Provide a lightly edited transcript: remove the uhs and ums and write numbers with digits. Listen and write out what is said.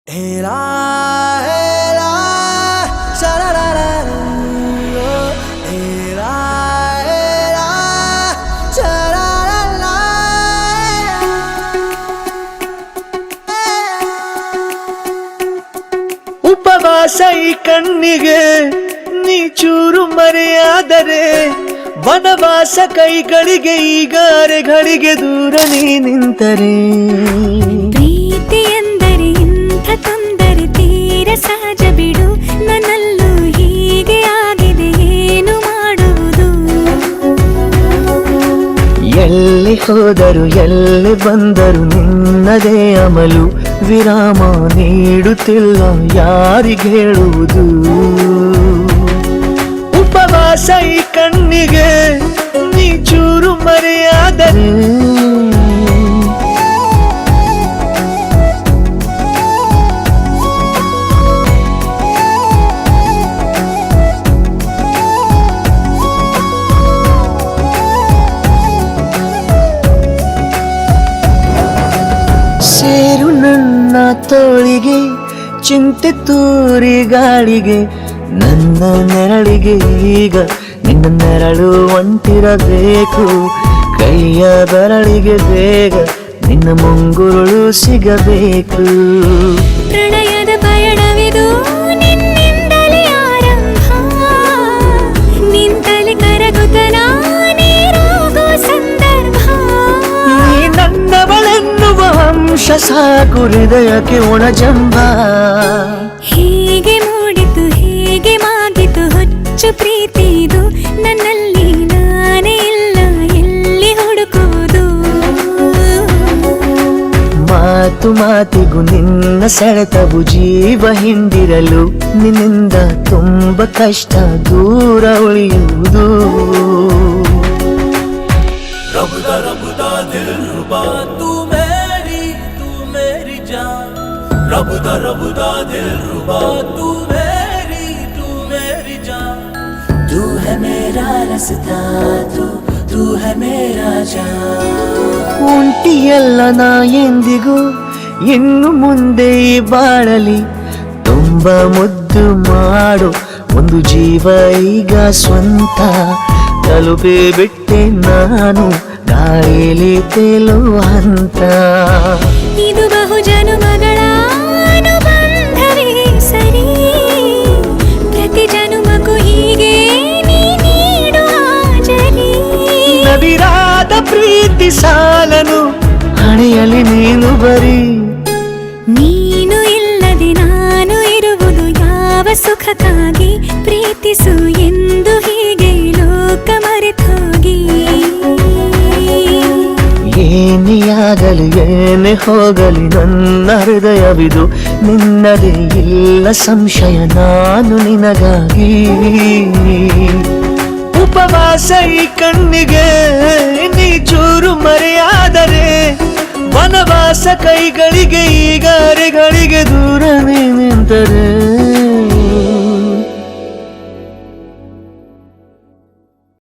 Ela, ela, sha-la-la-la-la, ela, ela, sha-la-la-la. ಉಪವಾಸ ಈ ಕಣ್ಣಿಗೆ ನೀ ಚೂರು ಮರೆಯಾದರೆ ವನವಾಸ ಕೈಗಳಿಗೆ ಈಗ ಅರೆಗಳಿಗೆ ದೂರ ನೀ ನಿಂತರೆ ಪ್ರೀತಿ ಎಂದರೆ ಇಂಥ ತೊಂದರೆ ತೀರ ಸಹಜ ಬಿಡು ನನ್ನಲ್ಲೂ ಹೀಗೆ ಆಗಿದೆ ಏನು ಮಾಡುವುದು ಎಲ್ಲಿ ಹೋದರು ಎಲ್ಲಿ ಬಂದರು ನಿನ್ನದೇ ಅಮಲು ವಿರಾಮ ನೀಡುತ್ತಿಲ್ಲ ಯಾರಿಗೆ ಹೇಳುವುದು ಉಪವಾಸ ಈ ಕಣ್ಣಿಗೆ ನೀ ಚೂರು ಮರೆಯಾದರೆ ಸೇರು ನನ್ನ ತೋಳಿಗೆ ಚಿಂತೆ ತೂರಿ ಗಾಳಿಗೆ ನನ್ನ ನೆರಳಿಗೆ ಈಗ ನಿನ್ನ ನೆರಳು ಒಂಟಿರಬೇಕು ಕೈಯ ಬೆರಳಿಗೆ ಬೇಗ ನಿನ್ನ ಮುಂಗುರುಳು ಸಿಗಬೇಕು ಪ್ರಣಯದ ಪಯಣವಿದು ನಿನ್ನಿಂದಲೇ ಆರಂಭ ನಿಂತಲೇ ಕರಗುತ್ತ ನಾನೇರಾಗೋ ಸಂದರ್ಭ ನೀ ನನ್ನವಳೆನ್ನುವ ಅಂಶ ಸಾಕು ಹೃದಯಕ್ಕೆ ಒಣಜಂಬ ಹೀಗೆ ಮೂಡಿತು ಹೀಗೆ ಮಾಗಿತು ಹುಚ್ಚು ಪ್ರೀತಿ ಇದು ನನ್ನಲ್ಲಿ ನಾನೇ ಇಲ್ಲ ಎಲ್ಲಿ ಹುಡುಕುವುದು ಮಾತು ಮಾತಿಗೂ ನಿನ್ನ ಸೆಳೆತವು ಜೀವ ಹಿಂದಿರಲು ನಿನ್ನಿಂದ ತುಂಬ ಕಷ್ಟ ದೂರ ಉಳಿಯುವುದು रबदा रबदा दिल रुबा तू मेरी जान रबदा दिल रुबा तू मेरी जान तू है मेरा रास्ता तू है मेरा जान ಒಂಟಿಯಲ್ಲ ನಾ ಎಂದಿಗೂ ಇನ್ನು ಮುಂದೆ ಈ ಬಾಳಲಿ ತುಂಬ ಮುದ್ದು ಮಾಡು ಒಂದು ಜೀವ ಈಗ ಸ್ವಂತ ತಲುಪಿ ಬಿಟ್ಟೆ ನಾನು ಗಾಳಿಲಿ ತೇಲುವ ಹಂತ ಇದು ಬಹು ಜನುಮಗಳ ಅನುಬಂಧವೇ ಸರಿ ಪ್ರತಿ ಜನುಮಕ್ಕೂ ಹೀಗೆ ನೀ ನೀಡುವ ಜರಿ ನವಿರಾದ ಪ್ರೀತಿ ಸಾಲನು ಹಣೆಯಲ್ಲಿ ನೀನು ಬರೀ ನೀನು ಇಲ್ಲದೆ ನಾನು ಇರುವುದು ಯಾವ ಸುಖಕ್ಕಾಗಿ ಪ್ರೀತಿಸು ಎಂದು ಹೀಗೆ ಲೋಕ ಮರೆತೋಗಿ ಏನೇ ಆಗಲಿ ಏನೇ ಹೋಗಲಿ ನನ್ನ ಹೃದಯವಿದು ನಿನ್ನದೇ ಇಲ್ಲ ಸಂಶಯ ನಾನು ನಿನಗಾಗಿ ಉಪವಾಸ ಈ ಕಣ್ಣಿಗೆ ನೀ ಚೂರು ಮರೆಯಾದರೆ ವನವಾಸ ಕೈಗಳಿಗೆ ಈಗ ಅರೆಗಳಿಗೆ ದೂರ ನೀ ನಿಂತರೆ